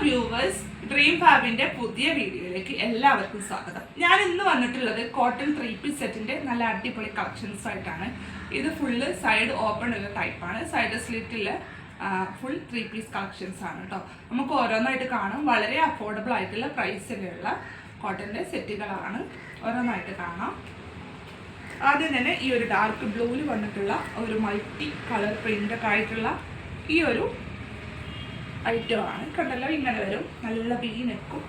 Viewers, dream ഫാബിന്റെ പുതിയ വീഡിയോയിലേക്ക് എല്ലാവർക്കും സ്വാഗതം. ഞാൻ ഇന്ന് വന്നിട്ടുള്ളത് കോട്ടൺ 3 പീസ് സെറ്റിന്റെ നല്ല അടിപൊളി കളക്ഷൻസ് ആയിട്ടാണ്. ഇത് ഫുള്ള് സൈഡ് ഓപ്പൺ ഉള്ള ടൈപ്പാണ്. സൈഡ് സ്ലിറ്റില് ഫുൾ 3 പീസ് കളക്ഷൻസ് ആണ് കേട്ടോ. നമുക്ക് ഓരോന്നായിട്ട് കാണാം. വളരെ അഫോർഡബിൾ ആയിട്ടുള്ള പ്രൈസിലുള്ള കോട്ടന്റെ സെറ്റുകളാണ്. ഓരോന്നായിട്ട് കാണാം. ആദ്യം തന്നെ ഈ ഒരു ഡാർക്ക് ബ്ലൂവിൽ വന്നിട്ടുള്ള ഒരു മൾട്ടി കളർ പ്രിൻ്റൊക്കെ ആയിട്ടുള്ള ഈ ഒരു ഐറ്റമാണ്. കണ്ടല്ലോ, ഇങ്ങനെ വരും. നല്ല വി നെക്കും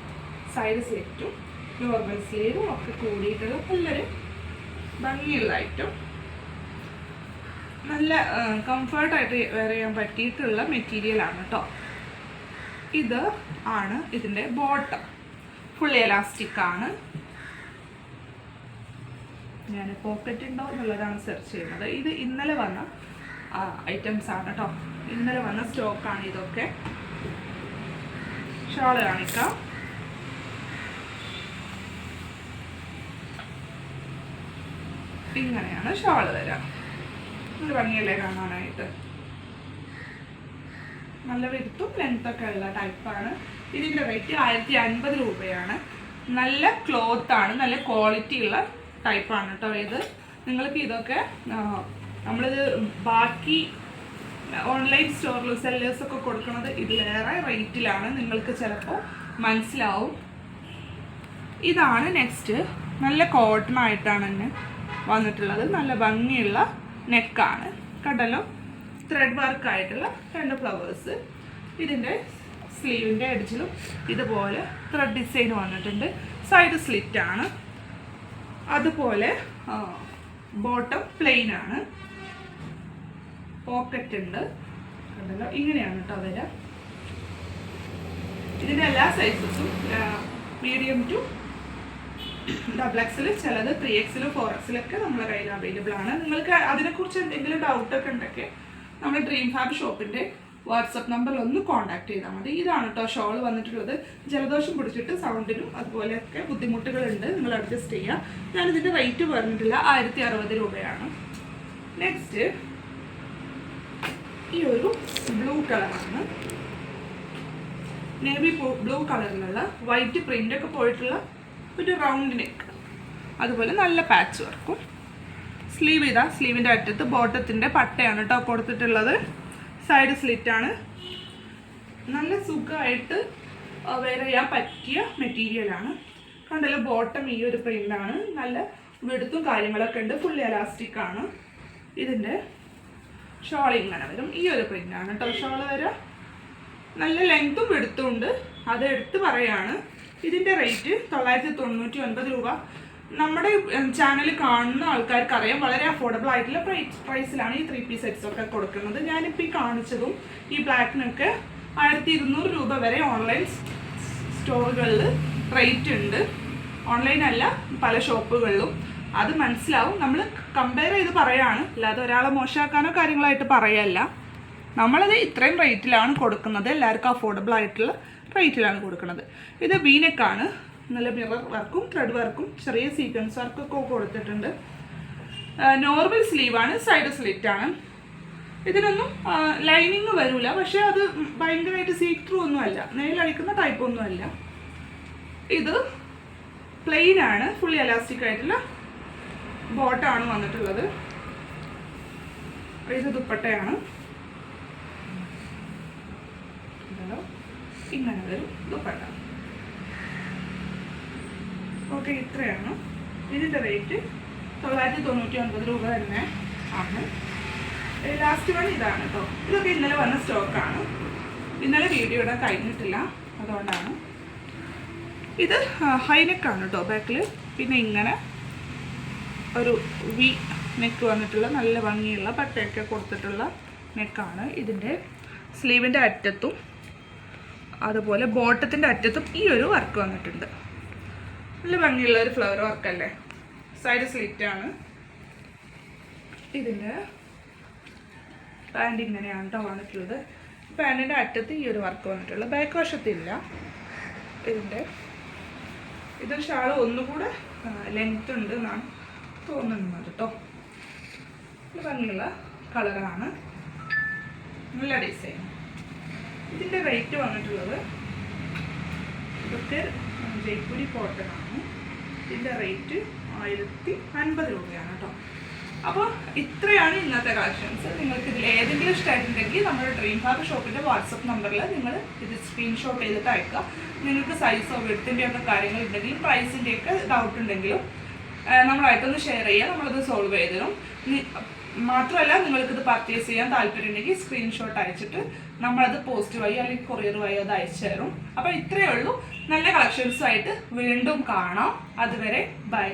സൈഡ് സ്ലിറ്റും നോർമൽ സ്ലീവും ഒക്കെ കൂടിയിട്ടുള്ള നല്ലൊരു ഭംഗിയുള്ള ഐറ്റം. നല്ല കംഫർട്ടായിട്ട് വെയർ ചെയ്യാൻ പറ്റിയിട്ടുള്ള മെറ്റീരിയലാണ് കേട്ടോ. ഇത് ആണ് ഇതിൻ്റെ ബോട്ടം. ഫുൾ എലാസ്റ്റിക് ആണ്. ഞാൻ പോക്കറ്റ് ഉണ്ടോ എന്നുള്ളതാണ് സെർച്ച് ചെയ്യുന്നത്. ഇത് ഇന്നലെ വന്ന ഐറ്റംസ് ആണ് കേട്ടോ. ഇന്നലെ വന്ന സ്റ്റോക്കാണ് ഇതൊക്കെ. ഷാള് കാണിക്കാം. ഇങ്ങനെയാണ് ഷാള് വരാം. ഒരു ഭംഗിയല്ലേ കാണാനായിട്ട്. നല്ല വിരുത്തും ലെങ്ത്തൊക്കെ ഉള്ള ടൈപ്പാണ്. ഇതിൻ്റെ റേറ്റ് 1050 രൂപയാണ്. നല്ല ക്ലോത്ത് ആണ്, നല്ല ക്വാളിറ്റി ഉള്ള ടൈപ്പാണ് കേട്ടോ ഇത്. നിങ്ങൾക്ക് ഇതൊക്കെ നമ്മളിത് ബാക്കി ഓൺലൈൻ സ്റ്റോറിൽ സെല്ലേഴ്സൊക്കെ കൊടുക്കുന്നത് ഇതിലേറെ റേറ്റിലാണ്. നിങ്ങൾക്ക് ചിലപ്പോൾ മനസ്സിലാവും. ഇതാണ് നെക്സ്റ്റ്. നല്ല കോട്ടൺ ആയിട്ടാണ് തന്നെ വന്നിട്ടുള്ളത്. നല്ല ഭംഗിയുള്ള നെക്കാണ്. കണ്ടല്ലോ, ത്രെഡ് വർക്ക് ആയിട്ടുള്ള 2 ഫ്ലവേഴ്സ്. ഇതിൻ്റെ സ്ലീവിൻ്റെ എഡ്ജിലും ഇതുപോലെ ത്രെഡ് ഡിസൈൻ വന്നിട്ടുണ്ട്. സൈഡ് സ്ലിറ്റാണ്. അതുപോലെ ബോട്ടം പ്ലെയിൻ ആണ്. പോക്കറ്റ് ഉണ്ട്. കണ്ടല്ലോ, ഇങ്ങനെയാണ് കേട്ടോ വരിക. ഇതിൻ്റെ എല്ലാ സൈസസും മീഡിയം ടു XXL, ചിലത് 3XL 4XL നമ്മുടെ കയ്യിൽ അവൈലബിൾ ആണ്. നിങ്ങൾക്ക് അതിനെക്കുറിച്ച് എന്തെങ്കിലും ഡൗട്ടൊക്കെ ഉണ്ടെങ്കിൽ നമ്മുടെ ഡ്രീം ഫാബ് ഷോപ്പിൻ്റെ വാട്സപ്പ് നമ്പറിൽ ഒന്ന് കോൺടാക്ട് ചെയ്താൽ മതി. ഇതാണ് കേട്ടോ ഷോൾ വന്നിട്ടുള്ളത്. ജലദോഷം പിടിച്ചിട്ട് സൗണ്ടിനും അതുപോലെയൊക്കെ ബുദ്ധിമുട്ടുകളുണ്ട്. നിങ്ങൾ അഡ്ജസ്റ്റ് ചെയ്യുക. ഞാനിതിൻ്റെ റേറ്റ് പറഞ്ഞിട്ടില്ല. 1060 രൂപയാണ്. നെക്സ്റ്റ് ഈ ഒരു ബ്ലൂ കളറാണ്. നേവി ബ്ലൂ കളറിലുള്ള വൈറ്റ് പ്രിൻ്റൊക്കെ പോയിട്ടുള്ള ഒരു റൗണ്ട് നെക്ക്. അതുപോലെ നല്ല പാച്ച് വർക്കും. സ്ലീവ് ഇതാ. സ്ലീവിൻ്റെ അറ്റത്ത് ബോട്ടത്തിൻ്റെ പട്ടയാണ് കേട്ടോ കൊടുത്തിട്ടുള്ളത്. സൈഡ് സ്ലിറ്റാണ്. നല്ല സുഖമായിട്ട് വെയർ ചെയ്യാൻ പറ്റിയ മെറ്റീരിയലാണ്. കണ്ടല്ലോ, ബോട്ടം ഈ ഒരു പ്രിൻ്റാണ്. നല്ല വെടുത്തും കാര്യങ്ങളൊക്കെ ഉണ്ട്. ഫുൾ എലാസ്റ്റിക് ആണ്. ഇതിൻ്റെ ഷോൾ ഇങ്ങനെ വരും. ഈ ഒരു പ്രിൻ്റാണ് കേട്ടോ ഷോള് വരാം. നല്ല ലെങ്ത്തും വെടുത്തും ഉണ്ട്. അത് എടുത്ത് പറയാണ്. ഇതിൻ്റെ റേറ്റ് 999 രൂപ. നമ്മുടെ ചാനൽ കാണുന്ന ആൾക്കാർക്ക് അറിയാം, വളരെ അഫോർഡബിൾ ആയിട്ടുള്ള പ്രൈസിലാണ് ഈ 3 പീസ് സെറ്റ്സ് ഒക്കെ കൊടുക്കുന്നത്. ഞാനിപ്പോൾ ഈ കാണിച്ചതും ഈ ബ്ലാക്കിനൊക്കെ 1200 രൂപ വരെ ഓൺലൈൻ സ്റ്റോറുകളിൽ റേറ്റ് ഉണ്ട്. ഓൺലൈൻ അല്ല, പല ഷോപ്പുകളിലും. അത് മനസ്സിലാവും. നമ്മൾ കമ്പയർ ചെയ്ത് പറയാണ്, അല്ലാതെ ഒരാളെ മോശമാക്കാനോ കാര്യങ്ങളായിട്ട് പറയല്ല. നമ്മളത് ഇത്രയും റേറ്റിലാണ് കൊടുക്കുന്നത്. എല്ലാവർക്കും അഫോർഡബിൾ ആയിട്ടുള്ള റേറ്റിലാണ് കൊടുക്കുന്നത്. ഇത് വീനെക്കാണ്. നല്ല മിറർ വർക്കും ത്രെഡ് വർക്കും ചെറിയ സീക്വൻസ് വർക്കൊക്കെ കൊടുത്തിട്ടുണ്ട്. നോർമൽ സ്ലീവാണ്. സൈഡ് സ്ലിറ്റാണ്. ഇതിനൊന്നും ലൈനിങ് വരില്ല. പക്ഷേ അത് ഭയങ്കരമായിട്ട് സീക്രൂ ഒന്നുമല്ല, നെയിലടിക്കുന്ന ടൈപ്പൊന്നും അല്ല. ഇത് പ്ലെയിൻ ആണ്. ഫുള്ളി എലാസ്റ്റിക് ആയിട്ടുള്ള ബോട്ടാണ് വന്നിട്ടുള്ളത്. ഇത് ദുപ്പട്ടയാണ്. ഇങ്ങനെ വരും ദുപ്പട്ട. ഓക്കെ, ഇത്രയാണ്. ഇതിൻ്റെ റേറ്റ് 999 രൂപ തന്നെ ആണ്. ലാസ്റ്റ് വൺ ഇതാണ് കേട്ടോ. ഇതൊക്കെ ഇന്നലെ വന്ന സ്റ്റോക്കാണ്. ഇന്നലെ വീഡിയോ ഇടാൻ കഴിഞ്ഞിട്ടില്ല, അതുകൊണ്ടാണ്. ഇത് ഹൈനെക്കാണ് കേട്ടോ ബാക്കിൽ. പിന്നെ ഇങ്ങനെ ഒരു വി നെക്ക് വന്നിട്ടുള്ള നല്ല ഭംഗിയുള്ള പട്ടയൊക്കെ കൊടുത്തിട്ടുള്ള നെക്കാണ്. ഇതിൻ്റെ സ്ലീവിൻ്റെ അറ്റത്തും അതുപോലെ ബോട്ടത്തിൻ്റെ അറ്റത്തും ഈ ഒരു വർക്ക് വന്നിട്ടുണ്ട്. നല്ല ഭംഗിയുള്ള ഒരു ഫ്ലവർ വർക്കല്ലേ. സൈഡ് സ്ലിറ്റാണ്. ഇതിൻ്റെ പാൻറ് ഇങ്ങനെയാണ് കേട്ടോ വന്നിട്ടുള്ളത്. പാൻറ്റിൻ്റെ അറ്റത്ത് ഈ ഒരു വർക്ക് വന്നിട്ടുള്ളത്. ബാക്ക് വശത്തില്ല. ഇത് ഷാൾ ഒന്നുകൂടെ ലെങ്ത് ഉണ്ട് എന്നാണ് തോന്നുന്നത് കേട്ടോ. നല്ല ഭംഗിയുള്ള കളറാണ്. നല്ല ഡിസൈൻ. ഇതിൻ്റെ റേറ്റ് വന്നിട്ടുള്ളത് മീറ്റർ ജയ്പൂരി കോട്ടൺ ആണ്. ഇതിൻ്റെ റേറ്റ് 1050 രൂപയാണ് കേട്ടോ. അപ്പോൾ ഇത്രയാണ് ഇന്നത്തെ കളക്ഷൻസ്. നിങ്ങൾക്ക് ഇതിൽ ഏതെങ്കിലും ഇഷ്ടമായിട്ടുണ്ടെങ്കിൽ നമ്മുടെ ഡ്രീം ഹാർട്ട് ഷോപ്പിൻ്റെ വാട്സപ്പ് നമ്പറിൽ നിങ്ങൾ ഇത് സ്ക്രീൻഷോട്ട് ചെയ്തിട്ട് അയക്കുക. നിങ്ങൾക്ക് സൈസോ വെടുത്തിൻ്റെയൊക്കെ കാര്യങ്ങളുണ്ടെങ്കിലും പ്രൈസിൻ്റെയൊക്കെ ഡൗട്ട് ഉണ്ടെങ്കിലും നമ്മളായിട്ടൊന്ന് ഷെയർ ചെയ്യുക, നമ്മളത് സോൾവ് ചെയ്ത് തരും. മാത്രമല്ല നിങ്ങൾക്കിത് പർച്ചേസ് ചെയ്യാൻ താല്പര്യമുണ്ടെങ്കിൽ സ്ക്രീൻഷോട്ട് അയച്ചിട്ട് നമ്മളത് പോസ്റ്റ് വഴി അല്ലെങ്കിൽ കൊറിയർ വഴി അത് അയച്ചു തരും. അപ്പോൾ ഇത്രയേ ഉള്ളൂ. നല്ല കളക്ഷൻസുമായിട്ട് വീണ്ടും കാണാം. അതുവരെ ബൈ.